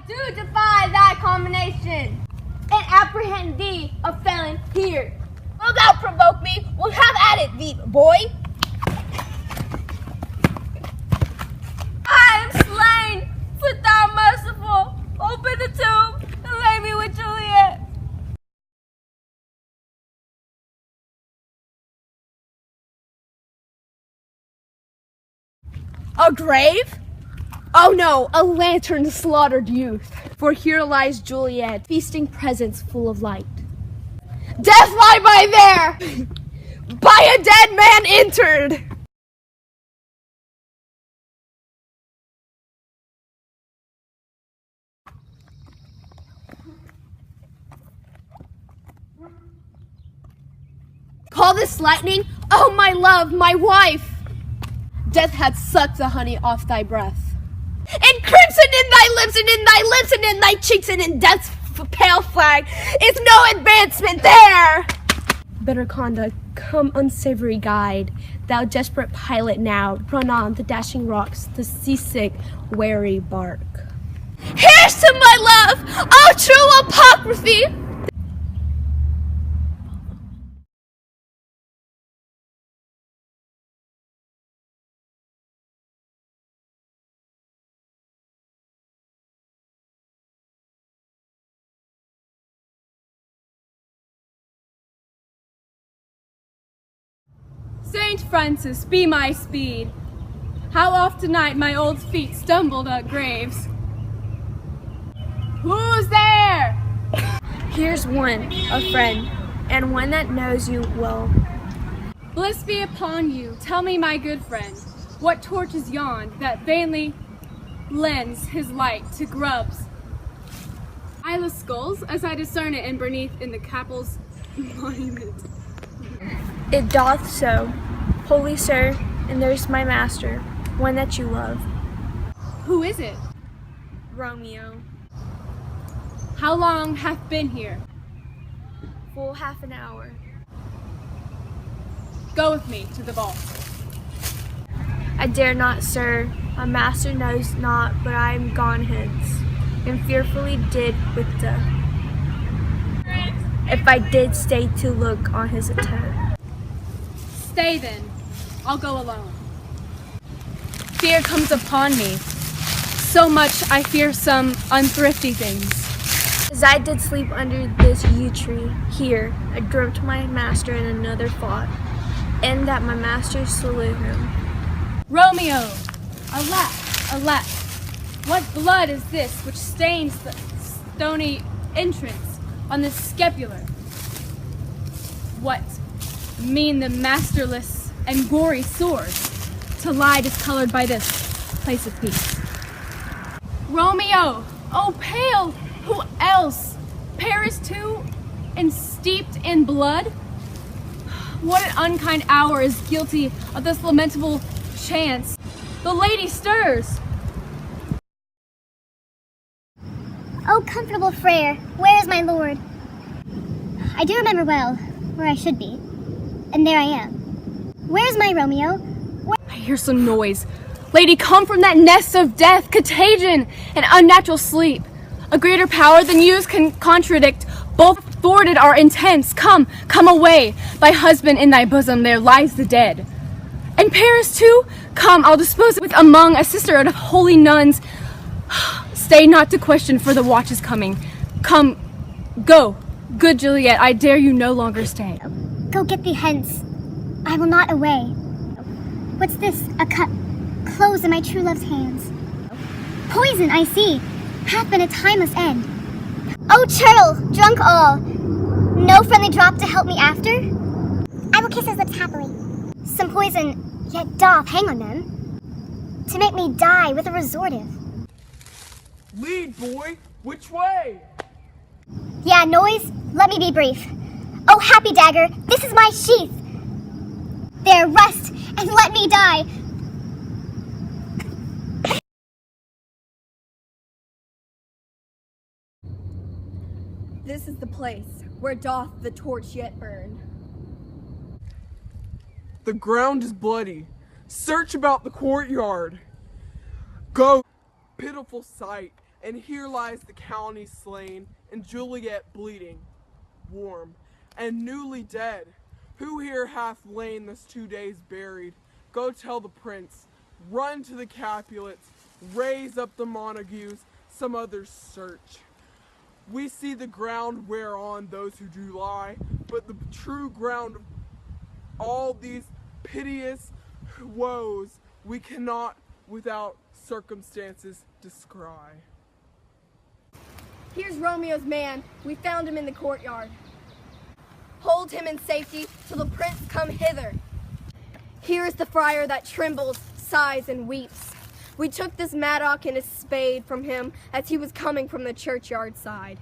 do defy thy combination, and apprehend thee a felon here. Will thou provoke me? We'll have at it, thee boy. I am slain, but thou merciful. Open the tomb and lay me with Juliet. A grave? Oh no, a lantern slaughtered youth. For here lies Juliet, feasting presents full of light. Death lie by there! By a dead man entered! Call this lightning? Oh, my love, my wife! Death hath sucked the honey off thy breath. And crimson in thy lips, and in thy lips, and in thy cheeks, and in death's pale flag is no advancement there! Bitter conduct, come unsavory guide, thou desperate pilot now, run on the dashing rocks, the seasick, weary bark. Here's to my love, oh true apocryphy! Saint Francis, be my speed. How oft tonight my old feet stumbled at graves. Who's there? Here's one, a friend, and one that knows you well. Bliss be upon you. Tell me, my good friend, what torch is yond that vainly lends his light to grubs? Eyeless skulls, as I discern it in beneath in the capel's monument. It doth so, holy sir, and there's my master, one that you love. Who is it? Romeo. How long hath been here? Full half an hour. Go with me to the vault. I dare not, sir, my master knows not, but I am gone hence, and fearfully did with death, if I did stay to look on his attempt. Stay then, I'll go alone. Fear comes upon me, So much I fear some unthrifty things. as I did sleep under this yew tree, here, I dreamt my master in another thought, and that my master slew him. Romeo! Alack, alack! What blood is this which stains the stony entrance on this scapular? What mean the masterless and gory swords to lie discolored by this place of peace? Romeo! Oh, pale! Who else? Paris too, and steeped in blood? What an unkind hour is guilty of this lamentable chance. The lady stirs. Oh, comfortable Frere, where is my lord? I do remember well where I should be, and there I am. Where is my Romeo? I hear some noise. Lady, come from that nest of death, contagion, and unnatural sleep. A greater power than yous can contradict. Both thwarted our intents. Come, come away. Thy husband in thy bosom, there lies the dead. And Paris too? Come, I'll dispose it with among a sisterhood of holy nuns. Stay not to question, for the watch is coming. Come, go. Good Juliet, I dare you no longer stay. Go get thee hence. I will not away. What's this? A cup. Close in my true love's hands. Poison, I see, hath been a timeless end. Oh, churl, drunk all. No friendly drop to help me after? I will kiss his lips happily. Some poison yet doth hang on them, to make me die with a resortive. Lead, boy! Which way? Yeah, noise, let me be brief. Oh, happy dagger, this is my sheath. There, rest, and let me die. This is the place where doth the torch yet burn. The ground is bloody. Search about the courtyard. Go, pitiful sight, And here lies the county slain, and Juliet bleeding, warm, and newly dead. Who here hath lain this 2 days buried? Go tell the prince, run to the Capulets, raise up the Montagues, some others search. We see the ground whereon those who do lie, but the true ground of all these piteous woes we cannot without circumstances descry. Here's Romeo's man. We found him in the courtyard. Hold him in safety till the prince come hither. Here is the friar that trembles, sighs, and weeps. We took this mattock and his spade from him as he was coming from the churchyard side.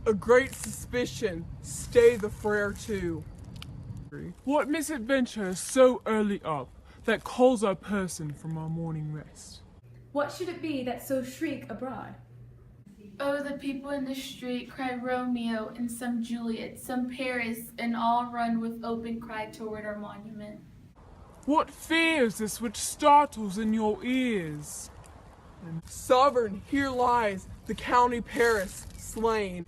A great suspicion, stay the friar too. What misadventure is so early up that calls our person from our morning rest? What should it be that so shriek abroad? Oh, the people in the street cry Romeo, and some Juliet, some Paris, and all run with open cry toward our monument. What fear is this which startles in your ears? Sovereign, here lies the county Paris slain,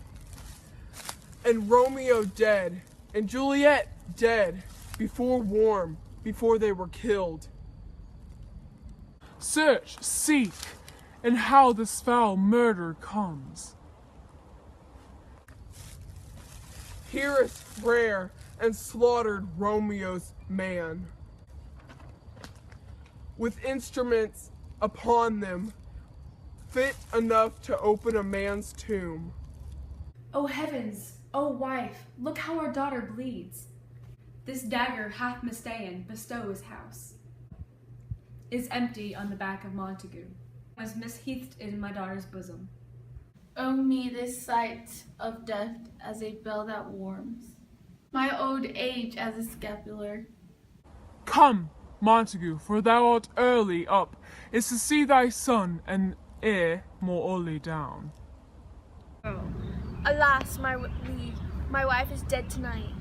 and Romeo dead, and Juliet dead, before they were killed. Search, seek, and how this foul murder comes. Here is Frere and slaughtered Romeo's man, with instruments upon them fit enough to open a man's tomb. O heavens, O wife, look how our daughter bleeds. This dagger hath mistaken Bestow's house. Is empty on the back of Montague, was misheathed in my daughter's bosom. Oh me, this sight of death as a bell that warms, my old age as a scapular. Come, Montague, for thou art early up, is to see thy son, and heir more early down. Alas, my liege, my wife is dead tonight.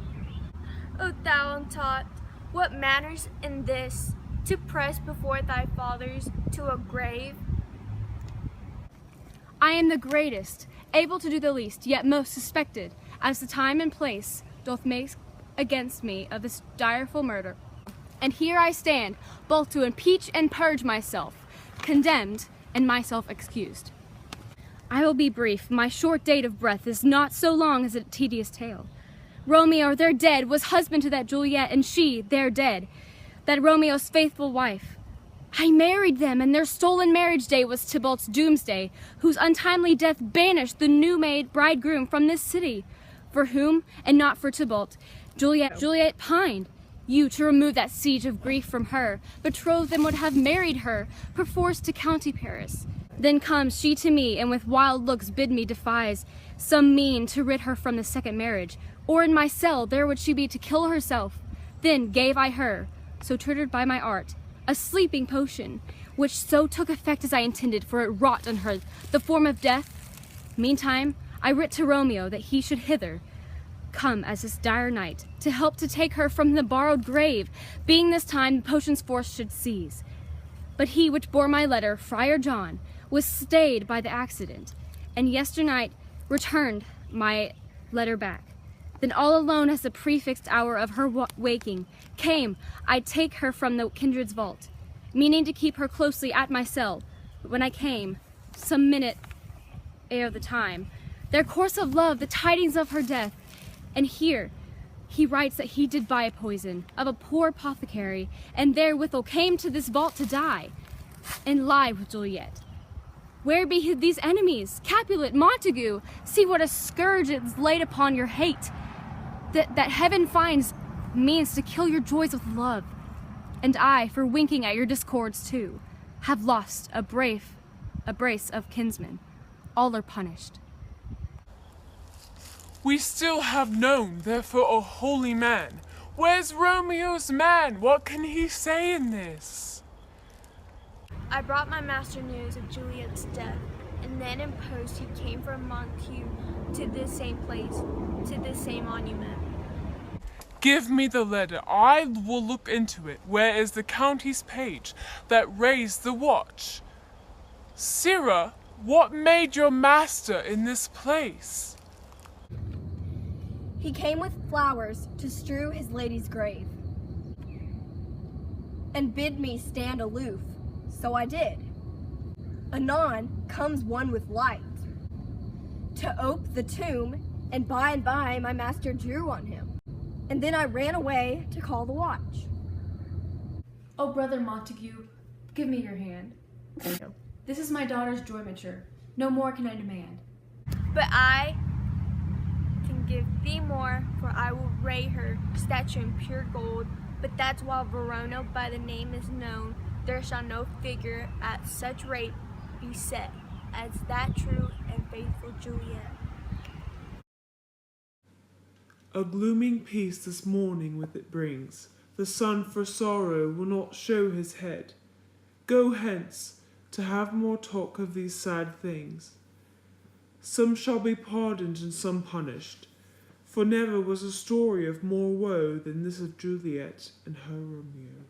O thou untaught, what manners in this, to press before thy fathers to a grave? I am the greatest, able to do the least, yet most suspected, as the time and place doth make against me of this direful murder. And here I stand, both to impeach and purge myself, condemned and myself excused. I will be brief. My short date of breath is not so long as a tedious tale. Romeo, their dead, was husband to that Juliet, and she, their dead, that Romeo's faithful wife. I married them, and their stolen marriage day was Tybalt's doomsday, whose untimely death banished the new-made bridegroom from this city, for whom, and not for Tybalt, Juliet pined. You, to remove that siege of grief from her, betrothed and would have married her, perforce to county Paris. Then comes she to me, and with wild looks bid me devise some mean to rid her from the second marriage, or in my cell there would she be to kill herself. Then gave I her, so tutored by my art, a sleeping potion, which so took effect as I intended, for it wrought on her the form of death. Meantime, I writ to Romeo that he should hither come as this dire night, to help to take her from the borrowed grave, being this time the potion's force should seize. But he which bore my letter, Friar John, was stayed by the accident, and yesternight returned my letter back. Then all alone as the prefixed hour of her waking came, I take her from the kindred's vault, meaning to keep her closely at my cell. But when I came, some minute ere the time, their course of love, the tidings of her death, and here he writes that he did buy a poison of a poor apothecary, and therewithal came to this vault to die, and lie with Juliet. Where be these enemies? Capulet, Montague, see what a scourge is laid upon your hate. That heaven finds means to kill your joys with love. And I, for winking at your discords too, have lost a brace of kinsmen. All are punished. We still have known, therefore, a holy man. Where's Romeo's man? What can he say in this? I brought my master news of Juliet's death, and then in post he came from Montague to this same place, to this same monument. Give me the letter. I will look into it. Where is the county's page that raised the watch? Sirrah, what made your master in this place? He came with flowers to strew his lady's grave, and bid me stand aloof, so I did. Anon comes one with light, to ope the tomb, and by my master drew on him, and then I ran away to call the watch. Oh, Brother Montague, give me your hand. This is my daughter's jointure. No more can I demand. But I can give thee more, for I will ray her statue in pure gold. But that's while Verona by the name is known, there shall no figure at such rate be set as that true and faithful Juliet. A glooming peace this morning with it brings. The sun for sorrow will not show his head. Go hence, to have more talk of these sad things. Some shall be pardoned and some punished, for never was a story of more woe than this of Juliet and her Romeo.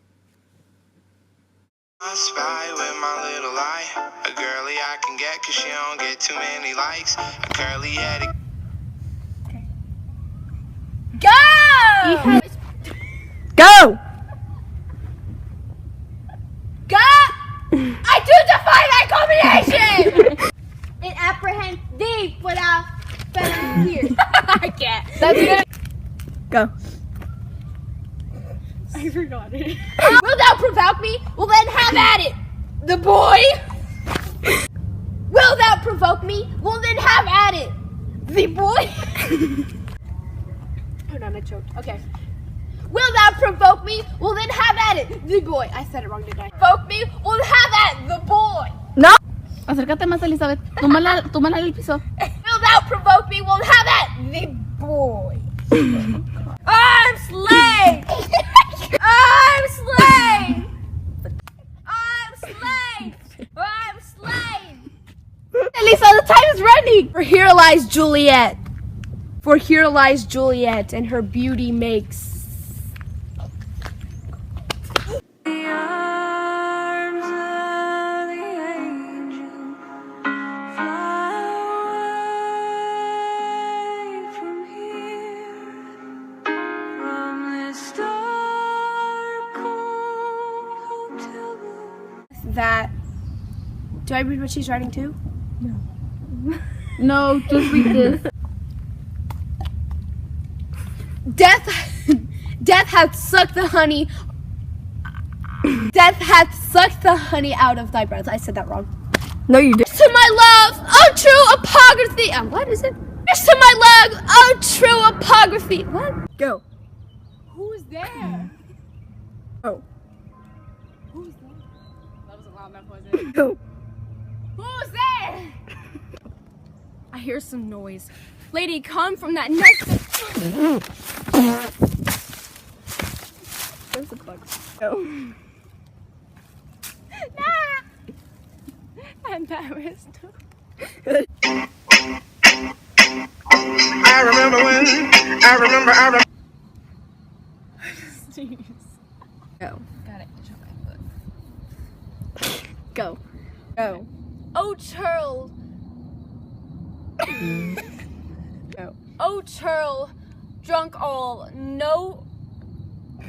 I spy with my little eye, a girly I can get 'cause she don't get too many likes, a curly headed. Go! Go! Go! I do defy that combination! It apprehends thee without feminine tears. I can't. That's good. Go. I forgot it. Will thou provoke me? Well then have at it, the boy. Will thou provoke me? Well then have at it, the boy. Hold on, I choked. Okay. Will thou provoke me? Well then have at it, the boy. I said it wrong, didn't I? Provoke me? Well have at the boy. No. Acércate más, Elizabeth. Tómala del piso. Will thou provoke me? Well have at the boy. I'm slain. I'm slain. I'm slain. I'm slain. Elisa, the time is running. For here lies Juliet. For here lies Juliet, and her beauty makes. That. Do I read what she's writing too? No, just read this. Death hath sucked the honey. Death hath sucked the honey out of thy breath. I said that wrong. No, you did. To my love, oh true apography. What is it? To my love, oh true apography. What? Go. Who's there? Oh. Who's there? That wasn't loud enough, was it? Go. Who's there? I hear some noise. Lady, come from that nest. There's a bug. Go. I'm embarrassed. I remember. Jeez. Go. Got it. Shut my foot. Go. Go. Oh, churl. Go. Oh, churl. Drunk all. No. I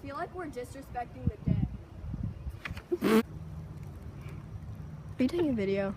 feel like we're disrespecting the dead. Are you taking a video?